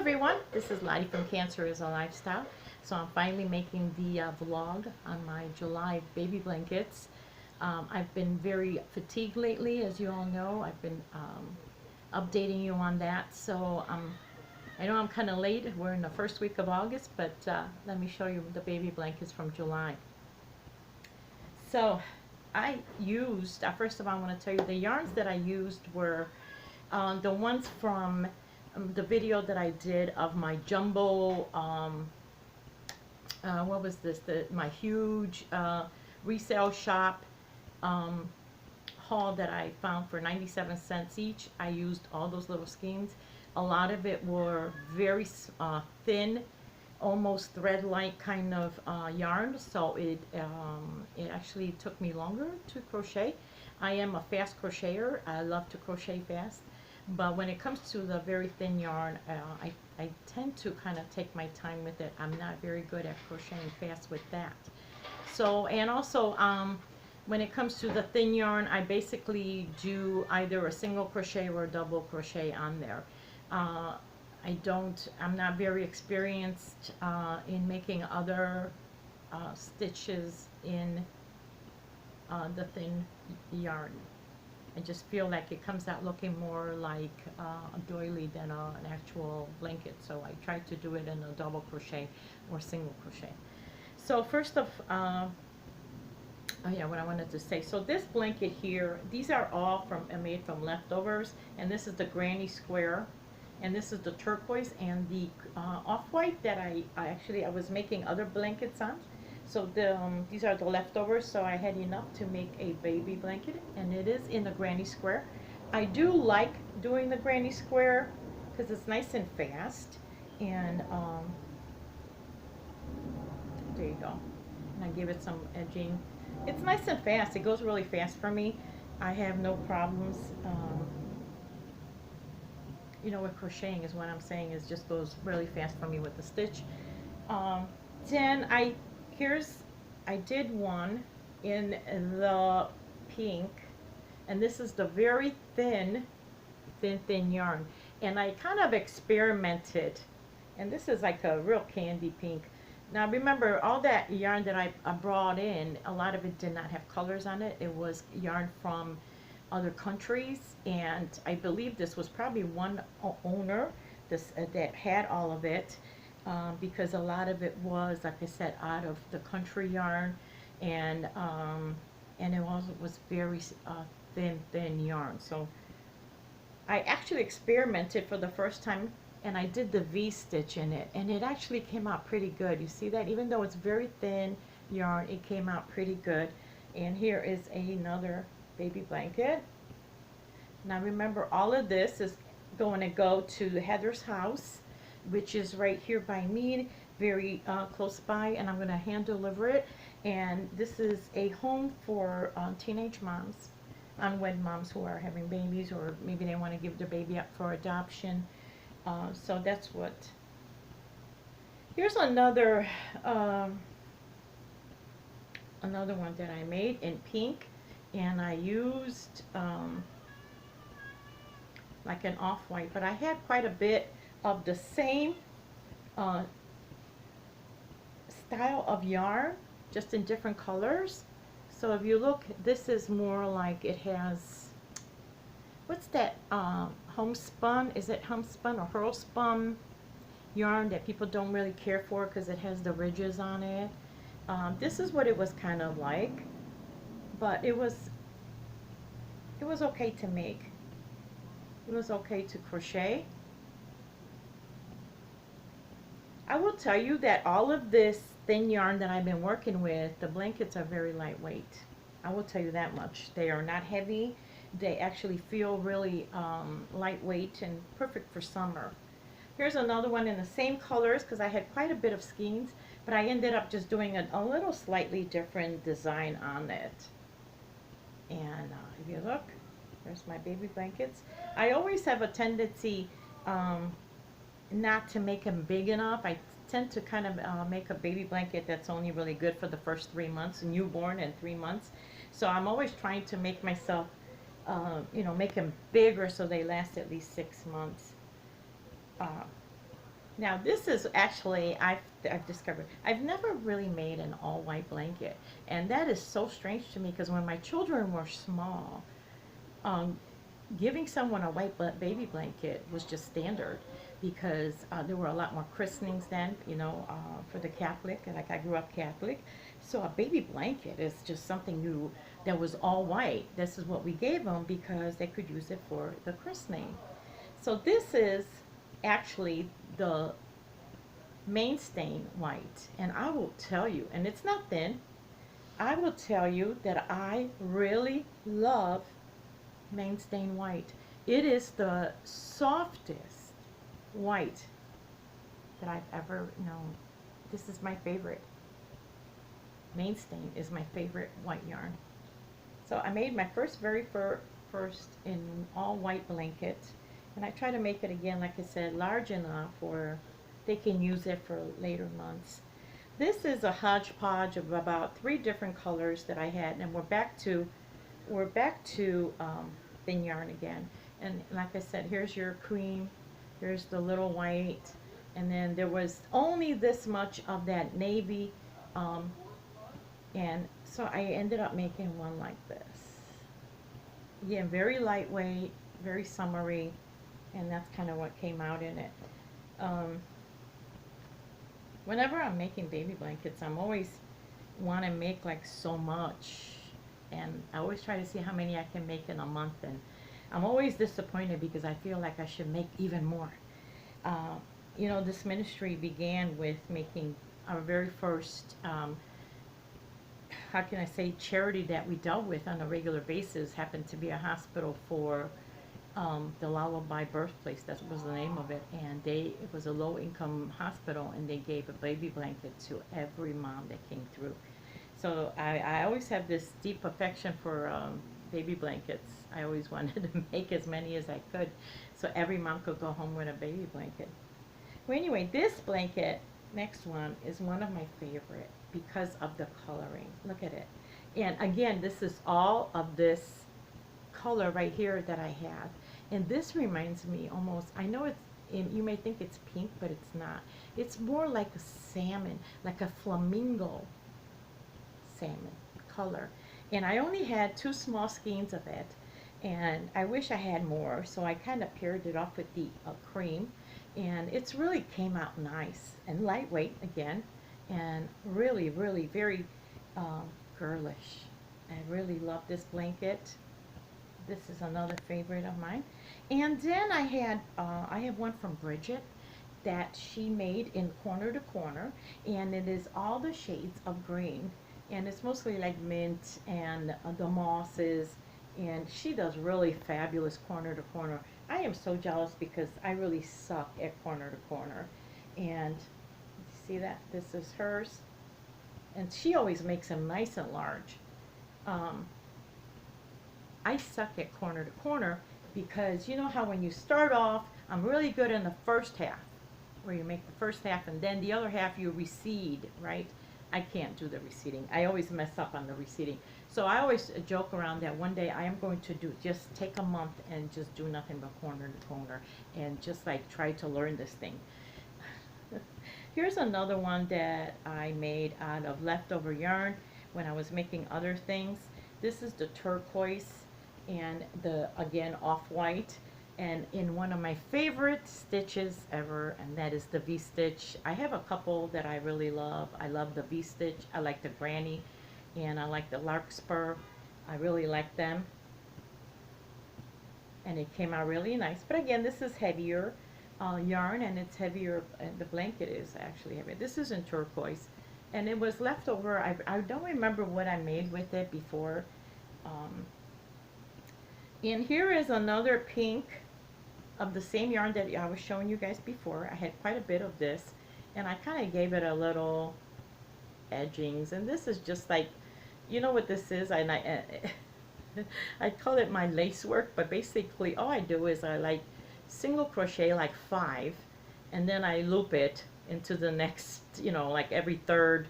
everyone, this is Lottie from Cancer is a Lifestyle. So I'm finally making the vlog on my July baby blankets. I've been very fatigued lately, as you all know. I've been updating you on that. So I know I'm kind of late. We're in the first week of August, but let me show you the baby blankets from July. So I used, first of all I want to tell you the yarns that I used were the ones from the video that I did of my jumbo, what was this, my huge resale shop haul that I found for 97 cents each. I used all those little skeins. A lot of it were very thin, almost thread-like kind of yarn, so it actually took me longer to crochet. I am a fast crocheter. I love to crochet fast. But when it comes to the very thin yarn, I tend to kind of take my time with it. I'm not very good at crocheting fast with that. So, and also, when it comes to the thin yarn, I basically do either a single crochet or a double crochet on there. I'm not very experienced in making other stitches in the thin yarn. I just feel like it comes out looking more like a doily than an actual blanket. So I try to do it in a double crochet or single crochet. So first of, oh yeah, what I wanted to say. So this blanket here, these are all made from leftovers, and this is the granny square, and this is the turquoise, and the off-white that I was making other blankets on. So these are the leftovers, so I had enough to make a baby blanket, and it is in the granny square. I do like doing the granny square because it's nice and fast, and there you go. And I give it some edging. It's nice and fast. It goes really fast for me. I have no problems. You know, with crocheting is what I'm saying, is just goes really fast for me with the stitch. Then I did one in the pink, and this is the very thin yarn, and I kind of experimented, and this is like a real candy pink. Now remember, all that yarn that I brought in, a lot of it did not have colors on it. It was yarn from other countries, and I believe this was probably one owner that had all of it. Because a lot of it was, like I said, out of the country yarn, and it also was very thin yarn. So I actually experimented for the first time, and I did the V-stitch in it, and it actually came out pretty good. You see that? Even though it's very thin yarn, it came out pretty good. And here is another baby blanket. Now remember, all of this is going to go to Heather's house, which is right here by me, very close by, and I'm going to hand deliver it. And this is a home for teenage moms, unwed moms who are having babies, or maybe they want to give their baby up for adoption. So that's what. Here's another one that I made in pink, and I used like an off-white, but I had quite a bit of the same style of yarn, just in different colors. So if you look, this is more like, it has, what's that, homespun? Is it homespun or hurlspun yarn that people don't really care for because it has the ridges on it? This is what it was kind of like, but it was okay to make. It was okay to crochet. I will tell you that all of this thin yarn that I've been working with, the blankets are very lightweight. I will tell you that much. They are not heavy. They actually feel really lightweight and perfect for summer. Here's another one in the same colors, because I had quite a bit of skeins, but I ended up just doing a little slightly different design on it. And if you look, there's my baby blankets. I always have a tendency not to make them big enough. I tend to kind of make a baby blanket that's only really good for the first 3 months, newborn and 3 months. So I'm always trying to make myself, make them bigger so they last at least 6 months. Now this is actually, I've discovered, I've never really made an all white blanket. And that is so strange to me because when my children were small, um, giving someone a white baby blanket was just standard because there were a lot more christenings then, for the Catholic, like I grew up Catholic. So a baby blanket is just something new that was all white. This is what we gave them because they could use it for the christening. So this is actually the main stain white. And I will tell you, and it's not thin, I will tell you that I really love main stain white. It is the softest white that I've ever known. This is my favorite. Main stain is my favorite white yarn. So I made my very first in all white blanket, and I try to make it again, like I said, large enough where they can use it for later months. This is a hodgepodge of about 3 different colors that I had, and we're back to thin yarn again. And like I said, here's your cream, here's the little white, and then there was only this much of that navy, and so I ended up making one like this. Again, very lightweight, very summery, and that's kind of what came out in it. Um, Whenever I'm making baby blankets, I'm always want to make like so much, and I always try to see how many I can make in a month, and I'm always disappointed because I feel like I should make even more. Uh, this ministry began with making our very first, how can I say, charity that we dealt with on a regular basis happened to be a hospital for the Lullaby Birthplace. That was the name of it, and it was a low-income hospital, and they gave a baby blanket to every mom that came through. So I always have this deep affection for baby blankets. I always wanted to make as many as I could so every mom could go home with a baby blanket. Well, anyway, this blanket, next one, is one of my favorite because of the coloring. Look at it. And again, this is all of this color right here that I have. And this reminds me almost, I know you may think it's pink, but it's not. It's more like a salmon, like a flamingo salmon color. And I only had 2 small skeins of it, and I wish I had more, so I kind of paired it off with the cream, and it's really came out nice and lightweight again, and really, really very girlish. I really love this blanket. This is another favorite of mine. And then I have one from Bridget that she made in Corner to Corner, and it is all the shades of green, and it's mostly like mint and the mosses, and she does really fabulous Corner to Corner. I am so jealous because I really suck at Corner to Corner. And see that? This is hers, and she always makes them nice and large. I suck at Corner to Corner because you know how when you start off, I'm really good in the first half, where you make the first half and then the other half you recede, right? I can't do the receding. I always mess up on the receding. So I always joke around that one day I am going to just take a month and just do nothing but Corner to Corner and just like try to learn this thing. Here's another one that I made out of leftover yarn when I was making other things. This is the turquoise and the, again, off-white, and in one of my favorite stitches ever, and that is the V-stitch. I have a couple that I really love. I love the V-stitch. I like the granny, and I like the larkspur. I really like them, and it came out really nice. But again, this is heavier yarn, and it's heavier, and the blanket is actually heavier. This is in turquoise, and it was leftover. I don't remember what I made with it before. And here is another pink of the same yarn that I was showing you guys before. I had quite a bit of this, and I kind of gave it a little edgings, and this is just like, you know what this is? I call it my lace work, but basically all I do is I like single crochet like 5, and then I loop it into the next, like every third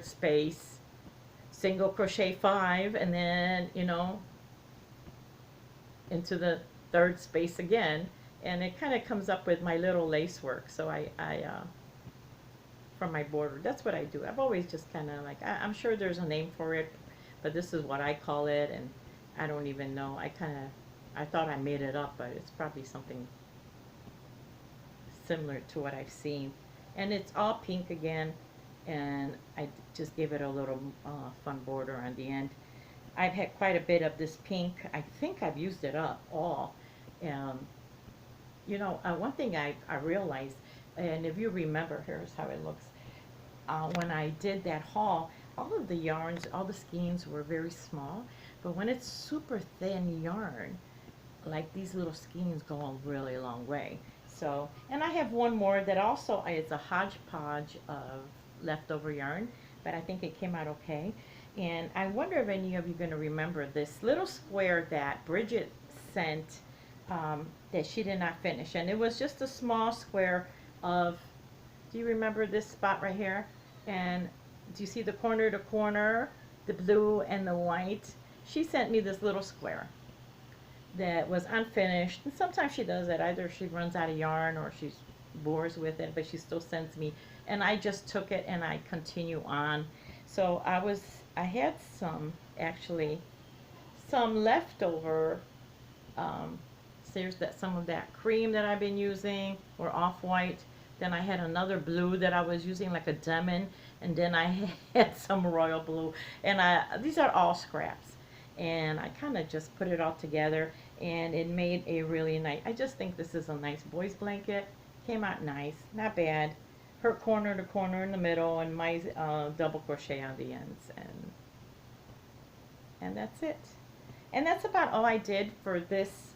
space, single crochet 5, and then into the third space again, and it kind of comes up with my little lace work. So I from my border, that's what I do. I've always just kind of like, I'm sure there's a name for it, but this is what I call it, and I don't even know. I thought I made it up, but it's probably something similar to what I've seen. And it's all pink again, and I just gave it a little fun border on the end. I've had quite a bit of this pink. I think I've used it up all. Um, one thing I realized, and if you remember, here's how it looks. When I did that haul, all of the yarns, all the skeins were very small, but when it's super thin yarn, like these little skeins go a really long way. So, and I have one more that also is a hodgepodge of leftover yarn, but I think it came out okay. And I wonder if any of you are going to remember this little square that Bridget sent that she did not finish. And it was just a small square of, do you remember this spot right here? And do you see the corner to corner, the blue and the white? She sent me this little square that was unfinished. And sometimes she does that. Either she runs out of yarn or she's bores with it, but she still sends me. And I just took it and I continue on. So I had actually, some leftover, some of that cream that I've been using, or off-white. Then I had another blue that I was using, like a demon, and then I had some royal blue. And these are all scraps. And I kind of just put it all together, and it made a really nice, I just think this is a nice boy's blanket. Came out nice, not bad. Her corner to corner in the middle, and my double crochet on the ends, and that's it. And that's about all I did for this,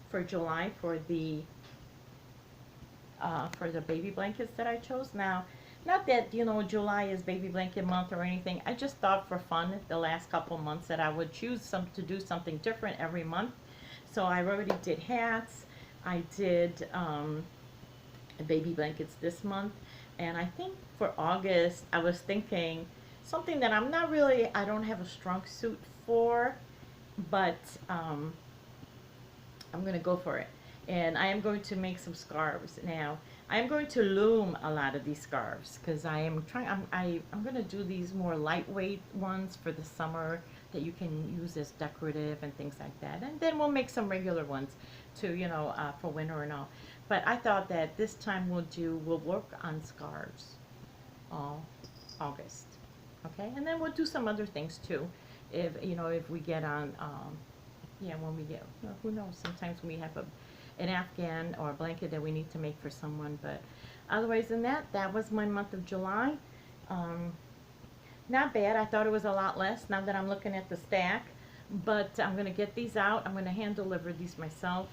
for July, for the baby blankets that I chose. Now, not that, July is baby blanket month or anything. I just thought for fun the last couple months that I would choose to do something different every month. So I already did hats. I did baby blankets this month. And I think for August, I was thinking something that I don't have a strong suit for, but I'm going to go for it. And I am going to make some scarves. Now, I am going to loom a lot of these scarves because I'm going to do these more lightweight ones for the summer that you can use as decorative and things like that. And then we'll make some regular ones too, for winter and all. But I thought that this time we'll work on scarves all August. Okay? And then we'll do some other things too. If we get on, when we get, who knows, sometimes we have an afghan or a blanket that we need to make for someone. But otherwise than that, that was my month of July. Not bad. I thought it was a lot less now that I'm looking at the stack. But I'm going to get these out. I'm going to hand deliver these myself.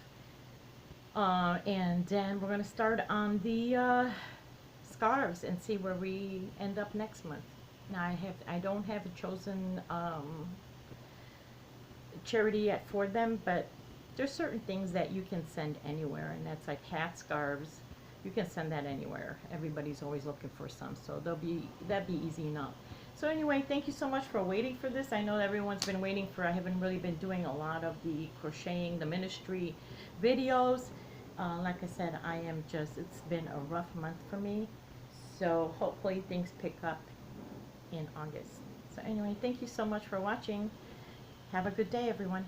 And then we're going to start on the scarves and see where we end up next month. Now I don't have a chosen charity yet for them, but there's certain things that you can send anywhere, and that's like hat, scarves. You can send that anywhere. Everybody's always looking for some, so that'd be easy enough. So anyway, thank you so much for waiting for this. I know everyone's been waiting for, I haven't really been doing a lot of the Crocheting the Ministry videos. Like I said, it's been a rough month for me. So hopefully things pick up in August. So anyway, thank you so much for watching. Have a good day, everyone.